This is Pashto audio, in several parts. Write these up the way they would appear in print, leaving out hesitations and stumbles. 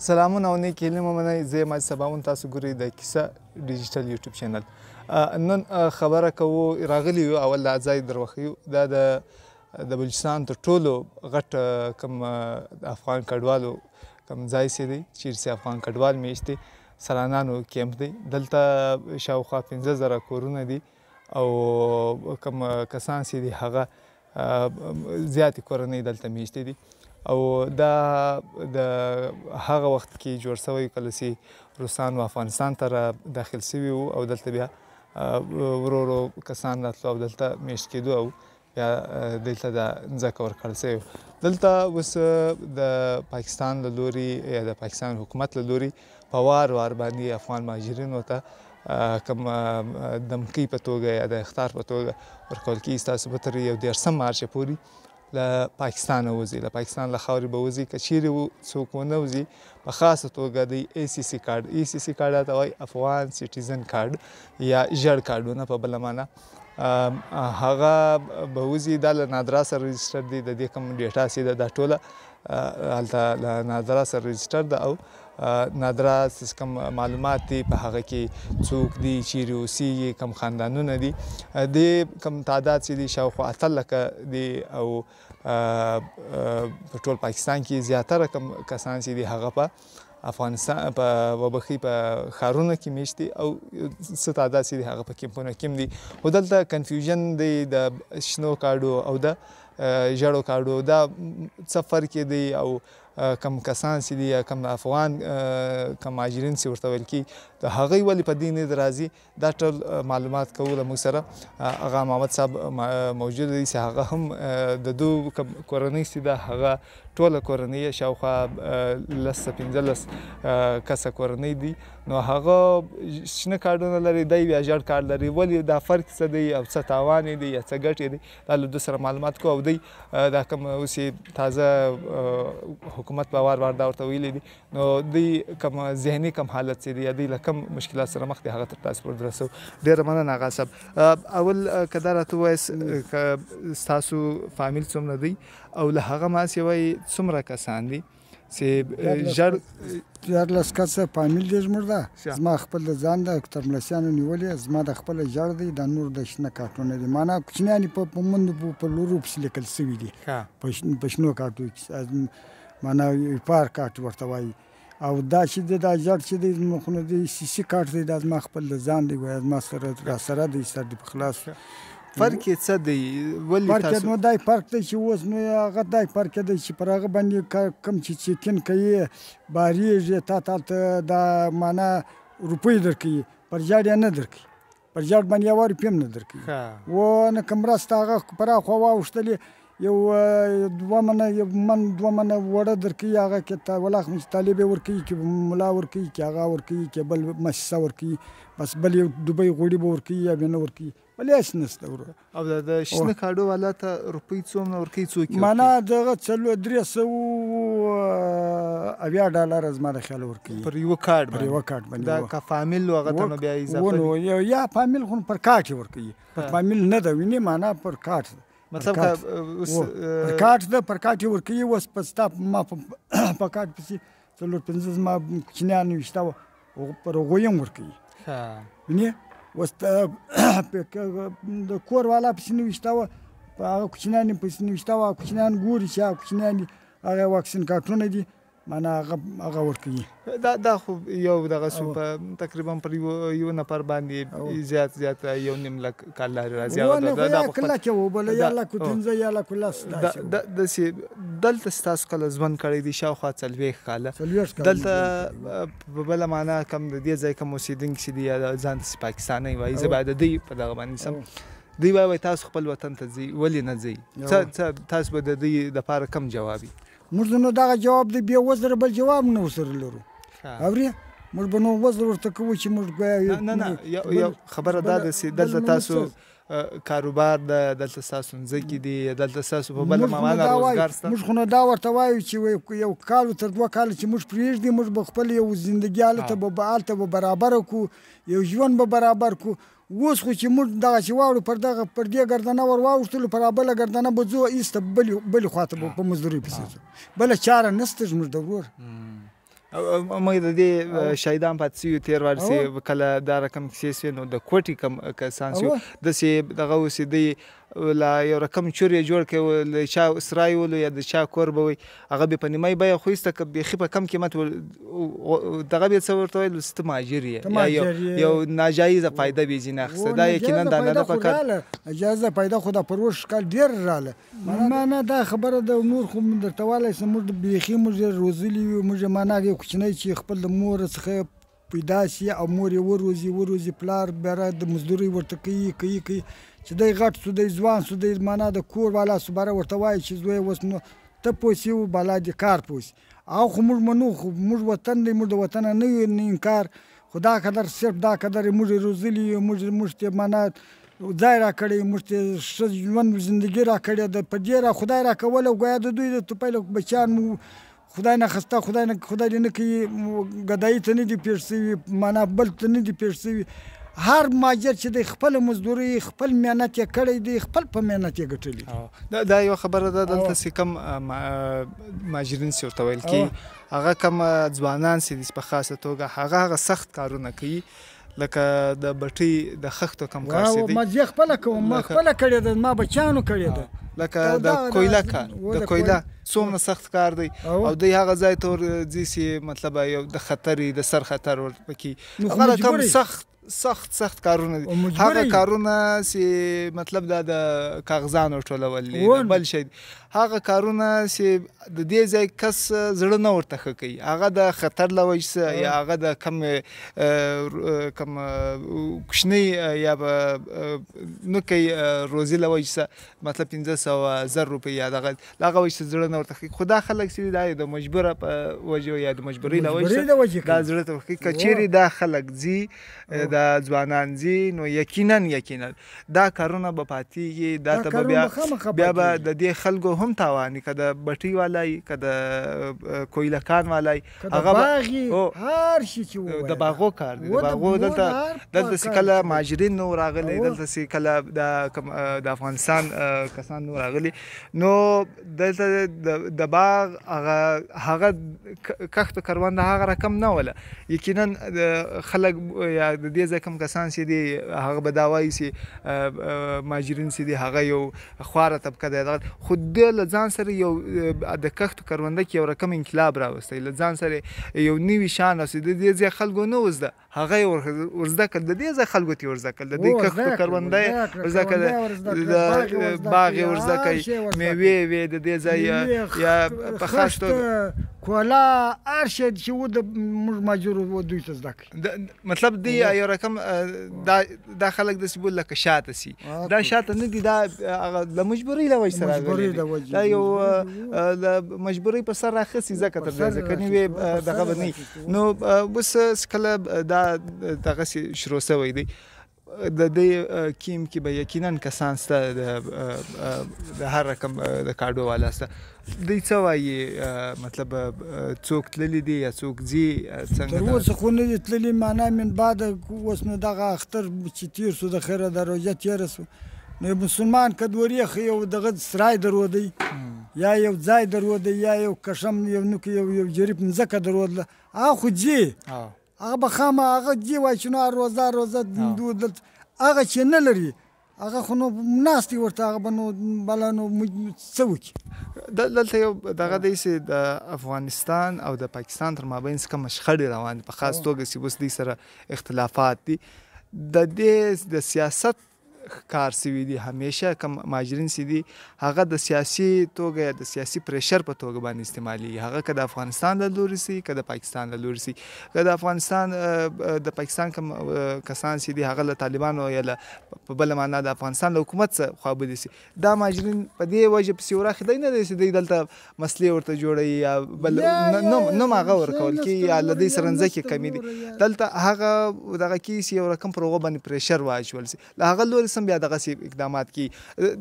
سلامونه او نیک هیلې مو منئ. زه یم سباون، تاسو ګورئ د کیسه ډیجیټل یوټیوب چینل. نن خبره کوو، راغلي یو اول دا ځای در وښیو. دا د بلوچستان تر ټولو غټ کوم افغان کډوالو کوم ځای چې دی، چیرې چې افغان کډوال میشت دی، سرانانو کیمپ دی. دلته شاوخوا 15,000 کورونه دي او کوم کسان چې دي هغه زیاتې کورنۍ دلته میشتې دي. او دا د هغه وخت کې جوړ شوی کله چې روسانو افغانستان ته را داخل شوي وو او دلته بیا ورو ورو کسان راتلو او دلته میشت کېدو او بیا دلته د ځمکه ورکړل شوې وه. دلته اوس د پاکستان له لوري یا د پاکستان حکومت له لوري په وار باندې افغان مهاجرینو ته کوم دمکۍ په توګه یا د اخطار په توګه ورکول کېږي. ستاسو به تر یو 13 مارچ پورې له پاکستانه وځي، له پاکستان له خاورې به وځي. که چیرې څوک ونه وځي، په خاصه توګه د ACC کارډ، ACC کارډ ته وایي افغان سیټیزن کارډ یا ژړ کارډونه په بله معنا، هغه به وځي. دا له نادرا سره رجسټر دی. د دې کوم ډیټا چې ده دا ټوله هلته له نادرا سره رجسټر ده او نادرا کوم معلومات دي په هغه کې څوک دي، چیرې اوسیږي، کوم خاندانونه دي. د کوم تعداد چې دي شاوخوا 8 لکه دي او په ټول پاکستان کې زیاتره کوم کسان چې دي هغه په افغانستان په وبخي په ښارونو کې میشت دي او څه تعداد چې دي هغه په کیمپونو کې هم دي. خو دلته کنفیوژن دی د شنو کارډو او د ژړو کارډو. دا څه فرق دی او کم کسان چې دي یا کم افغان کم مهاجرین چې ورته ویل کېږي د هغوی ولې په دې نه راځي، دا ټول معلومات کوو. له موږ سره هغه محمد صاحب موجود دی چې هغه هم د دو کورنۍ چې ده هغه ټوله کورنۍ شاوخوا 15 کسه کورنۍ دي. نو هغه شنه کارډونه لري، دی بیا ژړ کارډ لري. ولې دا فرق څه دی او څه تاوان یې دی یا څه ګټې دی، دا له دوی سره معلومات کوو. او دی دا کوم اوس یې تازه حکومت په وار دا ورته ویلي دي، نو دوی کوم ذهني کوم حالت چې دی یا دوی له کوم مشکلات سره مخ دي هغه تر تاسو پورې رسوو. ډېره مننه آغا صاحب. اول که دا راته ووایاست که ستاسو فامیل څومره دی او له هغه ماسې وایي څومره کسان دي چې ژړ 14 کسه فامیل دی زموږ ده. زما خپل د ځان د ترملسیانو نیولې، زما د خپل ژړ دی، د نور د شنه کارټونه دي. معنا کوچنیان په منډو په لورو پسې لیکل شوي دي په شنو کارټو کې، معنا پار کارټ ورته وایي. او دا چې دی دا ژړ چې دی زموږ خو نه دی CC کارټ دی، دا زما خپل د ځان دی، زما سره راسره دی، سر دی په خلاص. فرق یې څه دی؟ ولې تاسو نو دای فرق دی چې اوس نو هغه دای فرق دی چې پر هغه باندې کوم چې چیکن کوي باریږي تا ته دا معنا روپۍ درکوي، پر ژړ یې نه درکوي، پر ژړ باندې یوه روپۍ هم نه درکوي. و نه که مرسته هغه پر هاخوا واوښتلې یو 2 منه وړه درکوي، هغه کې ته ولاخ طالب یې ورکوي، کې ملا ورکوي، کې هغه ورکوي، کې بل مؤسسه ورکوي، بس بل یو دوبۍ غوړي به ورکوي یا بیا نه ورکوي، بل هېڅ نشته ورو. او د شنه کاډو والا ته روپۍ څومره ورکوي؟ څوک معنا دغه 370 زما د خیال ورکوي پر یوه کارډ پر یوه کارډ باندې. دا که فامیل و هغه ته نو بیا اضافه یا فامیل خو پر کارټ یې ورکوي، پر فامیل نه ده وینې، معنا پر کارټ مطلب پر کارټ ده، پر کارټ یې ورکوي. اوس په ستا ما په کارټ پسې 4-5 زما کوچنیان ویشته وه، پر هغوی هم ورکوي وینې. اوس د کور والا پسې نه ویشته وه، په هغه کوچنیان یې پسې نه ویشته وه، کوچنیان ګوري چې هغه کوچنیان دي، هغه واکسین کارټونه دي، معنا هغه ورکوي. دا خو یو دغه سو په تقریبا پر یو نفر باندې زیات 1.5 لک کال لري راځي. دا کله کې وبله یا لک 15 یا لک 10 داسې دلته ستاسو کله ژوند کړی دی شاوخوا 40 کاله. دلته په بله معنا کوم د دې ځای کوم اوسېدونکي چې دي یا ځان ته پاکستانی وایي، زه باید د دوی په دغه باندې سم دوی وایي تاسو خپل وطن ته ځئ، ولې نه ځئ؟ تاسو به د دوی دپاره کوم جواب وي؟ موږ نو دغه جواب دی بیا وزره بل جواب نه ورسره لرو. اورې موږ به نو وزر ورته کوو چې موږ نه یو خبره دا ده چې دلته تاسو کاروبار ده، دلته ستاسو مځکې دي، دلته ستاسو په بله معنا روزګار شته. موږ خو نو دا ورته وایو چې یو کال تر 2 کاله چې موږ پرېږدي، موږ به خپل یو زندګي هلته به برابره کړو، یو ژوند به برابر کړو. اوس خو چې موږ دغه چې واوړو پر دې ګردنه ور واوښتلو، پر بله ګردنه به ځو ایسته بلې خواته به په مزدورۍ پسې ځو، بله چاره نشته زموږ د ورور. موږ د دې شهیدان پاتې شوي تېر وار چې کله دا رقم کیسې شوې نو د کوټې کم کسان شو داسې دغه اوسې دوی لا یو رقم چور یې جوړ کړی له چا سرای ولو یا د چا کور به وي هغه بې په نیمۍ بیه خو ایسته که بیخي په کم قیمت دغه بیا څه ورته ویل ته مهاجر یې یا یو ناجایزه فایده بې ځینې اخیسته دا یقینا دا نه ده پکار ناجایزه فایده خو د پروش کال ډېر راله معنا دا خبره ده نور خو درته ویلی شم موږ بیخي موږ یې روزلي یو موږ معنا یو کوچنی چې خپل د مور څخه پیدا شي او مور یې وروزي پلار بیا د مزدورۍ ورته کوي چې دی غټ سو دی ځوان سو دی معنا د کور والا سو باره ورته وایي چې زوی اوس نو ته پوه سي بالا د کار پوه سي او خو موږ منو خو موږ وطن دی موږ د وطنه نه یو انکار خو دا قدر صرف دا قدر یې موږ روزلي یو موږ ته معنا ځای راکړی موږ ته ښه ژوند زندګي راکړې ده په دې خدای راکولی ګویا د دوی د توپیل بچیان مو خدای نه خسته خدای دې نه کوي ګدایي ته نه دي پېښ سوي معنا بل ته نه دي پېښ سوي هر مهاجر چې دی خپل مزدوري خپل محنت یې کړی دی خپل په محنت یې ګټلی دا یوه خبره ده دلته چې کم مهاجرین چې ورته ویل کېږي هغه کم ځوانان چې دي په خاصه توګه هغه سخت کارونه کوي لکه د بټۍ د خښتو کم کار چې دی ما زه خپله کوم ما خپله کړې ده ما بچیانو کړې ده لکه د کویله کار د کویله څومره سخت کار دی او دوی هغه ځای ته ورځي چې مطلب یو د خطر د سر خطر ورپکې هغه کم سخت کارونه دي هغه کارونه چې مطلب دا د کاغذانو ټولول بل شی هغه کارونه چې د دې ځای کس زړه نه ورته ښه کوي هغه د خطر له وجې یا هغه د کم کوچنۍ یا نه کوي روزي له وجې مطلب 500,000 روپۍ یا دغه هغه وجې زړه نه ورته ښه خو دا خلک چې دا د مجبوره په وجې یا د مجبورۍ له وجې دا زړه ته ورښي که چیرې دا خلک ځي د ځوانان ځي نو یقینا دا کارونه به پاتېږي دا ته به بیا به د دې خلکو هم تاوان که د بټۍ والا که د کویلکان والا هغه هر شي چې د باغو کار دی د باغو دلته چې کله مهاجرین نو راغلي دلته چې کله د افغانستان کسان نو راغلي نو دلته د باغ هغه کښت کرونده هغه رقم نه وله یقینا خلک یا د دې ځای کوم کسان چې دي هغه به دا وایي چې مهاجرین چې دي هغه یو خواره طبقه دی خو د له ځان سره یو د کښتو کرونده کې یو رقم انقلاب راوستی له ځان سره یو نوي شان اوسي د دې ځای خلکو نه وزده هغه یې ورزده کړل د دې ځای خلکو ته یې ورزده کړل د دې کښتو کرونده یې ورزده کړل د باغ یې ورزده کړي میوې وې د دې ځای یا په خاص توګه کولا هر شی چې و د موږ مهاجرو دوی ته زده کړي مطلب دی یو رقم دا خلک داسې بول لکه شاته سي دا شاته نه دي دا هغه د مجبورۍ له وجې سره راغلي دا یو د مجبورۍ په سر راخسي ځکه تر دې ځکه نوې دغه به نه نو اوس کله دا دغسې شروع شوی دی د دې کیم کې به یقینا کسان سته د هر رقم د کاډو والا سته دوی څه وایي مطلب څوک تللي دي یا څوک ځي څنګه تر اوسه خو نه دي تللي معنا من بعد اوس نو دغه اختر چې تېر سو د خیره د روژه تېره سو نو مسلمان که دوریخ یو دغه سرای درودی یا یو ځای درودی یا یو کشم یو نوک یو جریب مځکه درودله هغه خو ځي هغه به خامه هغه ځي وایي چې نو روزه هغه چې نه لري هغه خو نو ناستې ورته هغه به نو بله نو څه وکړي دلته یو دغه دی چې د افغانستان او د پاکستان تر مابین څه کومه شخړې روان دي په خاص توګه چې اوس دوی سره اختلافات دي د دې د سیاست کار سوي دي همیشه کوم مهاجرین چې دي هغه د سیاسي توګه یا د سیاسي پریشر په توګه باندې استعمالي هغه که د افغانستان له لوري سي که د پاکستان له لوري سي که د افغانستان د پاکستان کوم کسان چې دي هغه له طالبانو یا په بله معنا د افغانستان له حکومت څخه خوابدي سي دا مهاجرین په دې وجه پسې وراخېدی نه دی چې دوی دلته مسلې ورته جوړوي یا بل نوم هغه ورکول کېږي یا له دوی سره مځکې کمې دي دلته هغه دغه کې چې یو رقم پر هغو باندې پریشر واچول سي له هغه لوري اوس هم بیا دغسې اقدامات کوي.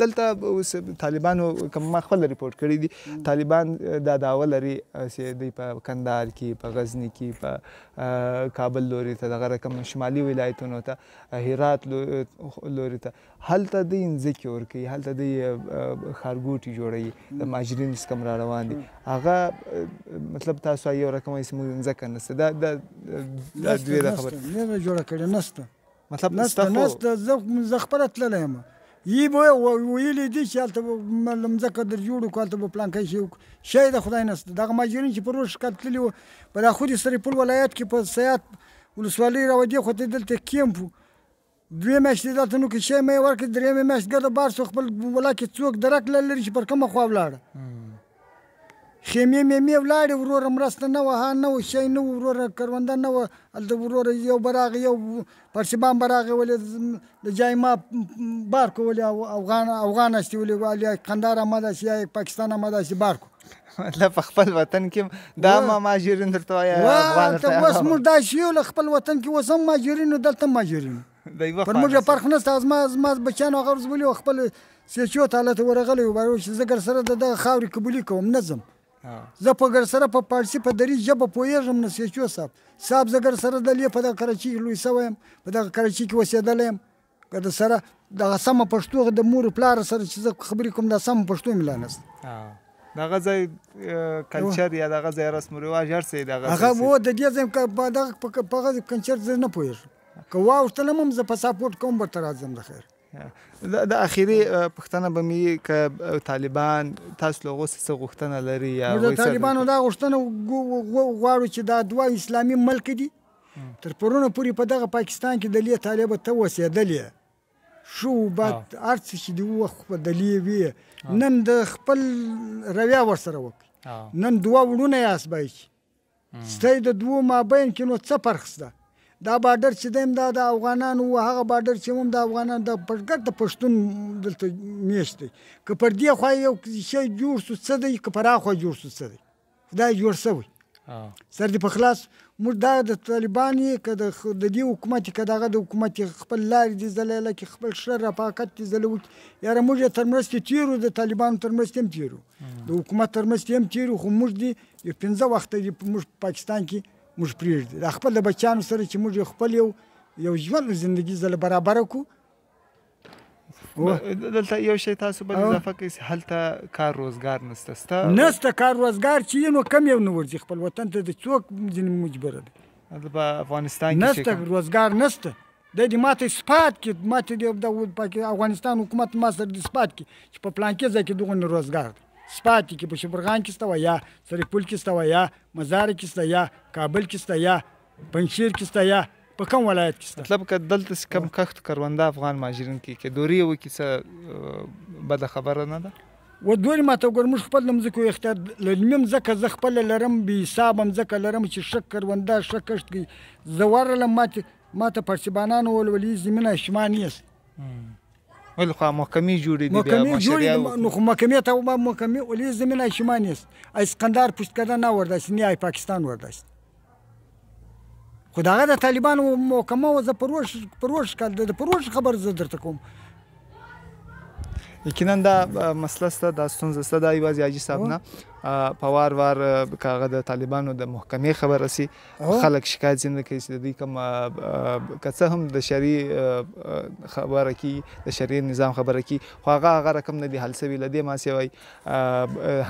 دلته اوس طالبانو کوم ما خپله ریپورټ کړی دي طالبان دا دعوه لري چې دوی په کندهار کې په غزني کې په کابل لوري ته دغه رقم شمالي ولایتونو ته هرات لوري ته هلته دوی مځکې ورکوي هلته دوی ښارګوټي جوړوي د مهاجرینو څخه را روان دي هغه مطلب تاسو یو رقم وایي چې موږ مځکه نشته دا دوی دا خبره نه جوړه کړې نشته مطلب نشته زه خپله تللی یم یی به ویلي دي چې هلته به مځکه در جوړ کړو هلته به پلانکی شی د خدای نشته دغه مهاجرین چې په روز ښکار تللي وو په دا خود سرپل ولایت کې په سیات ولسوالۍ راودې خوا ته دلته کیمپ و 2 میاشتې دلته نو کې شی مې ورکړې 3 میاشت ګرده بار شو خپل ولا کې څوک درک لري چې پر کومه خوا ولاړه خیمې میمې ولاړې وروره مرسته نه وه ها نه و شی نه و وروره کرونده نه وه هلته وروره یو به راغی یو پرسبان به راغی ولې د جای ما بار کو ولې افغان هستي ولې یا قندهار آمده هستي یا پاکستان آمده هستي بار کو مطلب په خپل وطن کې دا مهاجرین درته وایي افغان ته اوس موږ داسې یو له خپل وطن کې اوس هم مهاجرینو دلته هم مهاجرینو پر موږ فرق نشته زما بچیانو هغه ورځ ولي خپل سیچو ته هلته ورغلی وو چې زه ګر سره د دغه خاورې قبولي کوم نه ځم زه په ګر سره په پارسي په دری ژبه پوهېږم نه سیچو صاحب زه ګر سره دلې په دغه کراچۍ کې لوی سوی یم په دغه کراچۍ کې اوسېدلی یم که د سره دغه سمه پښتو د مور پلار سره چې زه خبرې کوم دا سمه پښتو مې لا نشته دغه ځای کلچر یا دغه ځای رسم و رواج هر څه دغه هغه و د دې ځای په هغه کلچر زه نه پوهېږم که واوښتلم هم زه په ساپورټ کوم به ته راځم د خیر د اخیری پوښتنه به مې که طالبان تاسو له هغو څه غوښتنه لري یا د طالبانو دا غوښتنه غواړو چې دا 2 اسلامي ملک دي تر پرونه پورې په دغه پاکستان کې دلې طالبه ته اوسېدلې شو بعد هر څه چې دي وخت په دلې وي نن د خپل رویه ورسره وکړي نن 2 وړونه یاست باید ستی د 2 مابین کې نو څه فرق شته دا بارډر چې دی دا د افغانانو و هغه بارډر چې هم د افغانانو د ګرد پښتون دلته میشت دی که پر دې خوا یو شی جوړ شو څه دی که پر هغه خوا جوړ شو څه دی خدای جوړ شوی سر دې په خلاص موږ دا د طالبان یې که د دې حکومت که دغه د حکومت خپل لارې دې ځلی لکه خپل ښه رفاقت دې ځلی وکړي یاره موږ یې تر مرستې تېرو د طالبانو تر مرستې هم تېرو د حکومت تر مرستې هم تېرو خو موږ دې یو 15 وخته دې موږ پاکستان کې موږ پرېږدي د خپل د بچیانو سره چې موږ خپل یو ژوند زندګي زله برابره کړو دلته یو شی تاسو بل اضافه کوئ چې هلته کار روزګار نشته کار روزګار چې نو کم یو نه ورځي خپل وطن ته د څوک ځینې مجبوره دی په افغانستان کې نشته روزګار نشته د دې ماته اثبات کې ماته د افغانستان حکومت ما سره د اثبات کې چې په پلانکې ځای کې دغه روزګار دی سپاتی کې په شبرغان کې سته یا سرپل کې سته یا مزار کې سته یا کابل کې سته یا پنجشیر کې سته یا په کوم ولایت کې سته مطلب که دلته کم کښت کرونده افغان مهاجرین کې دوري وکړي څه بده خبره نه ده و دوري ماته وګوره موږ خپل د مځکو اختیار لرو مځکه زه خپله لرم بې حسابه مځکه لرم چې ښه کرونده ښه کښت کوي زه ورغلم ماته پرسبانانو وویل ولې زمینه شما نیست ولې خو محکمې جوړې دي بیا مشریع نو خو محکمې ته محکمې ولې زمینه شما نیست اسکندر پشتکده نوردست نه ای پاکستان وردست خو د هغه د طالبانو محکمه وه زه پروش خبر زه درته کوم یقینا دا مسله شته دا ستونزه شته دا یوازې حاجي صاحب نه په وار وار که هغه د طالبانو د محکمې خبر رسي خلک شکایت ځینې کوي چې د دوی کوم که څه هم د شرعي خبره کوي د شرعي نظام خبره کوي خو هغه رقم نه دي حل سوي له دې ما سوی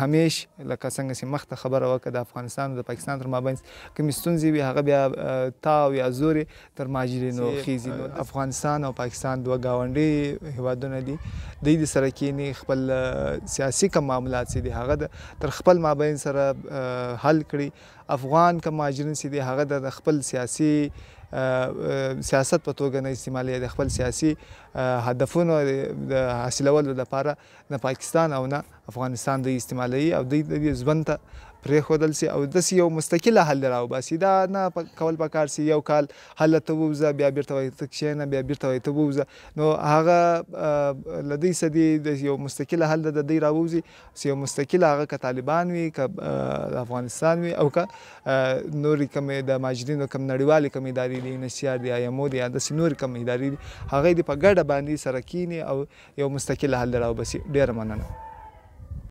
همیش لکه څنګه چې مخته خبره وکړه د افغانستان او د پاکستان تر مابین کومې ستونزې وي هغه بیا تاو یا زورې تر مهاجرینو خیزي نو افغانستان او پاکستان 2 ګاونډي هیوادونه دي دوی د سره کینې خپل سیاسي کوم معاملات چې دي هغه تر خپل مابین سره حل کړي افغان کوم مهاجرین چې دي هغه د خپل سیاسي سیاست په توګه نه استعمالوي د خپل سیاسي هدفونو د حاصلولو لپاره نه پاکستان او نه افغانستان دوی استعمالوي او دوی د ژوند ته پرېښودل سي او داسې یو مستقله حل راوباسي. دا نه کول پکار سي یو کال هلته ته ووځه بیا بیرته وایي ته کښېنه بیا بیرته وایي ته ووځه. نو هغه له دوی څه دي د یو مستقله حل د دوی راووځي یو مستقله هغه که طالبان وي که افغانستان وي او که نورې کومې د مهاجرینو کوم نړیوالې کوم ادارې دي UNHCR دي IMO دي یا داسې نورې کوم ادارې دي هغوی دې په ګډه باندې سره کیني او یو مستقله حل راوباسي. ډېره مننه.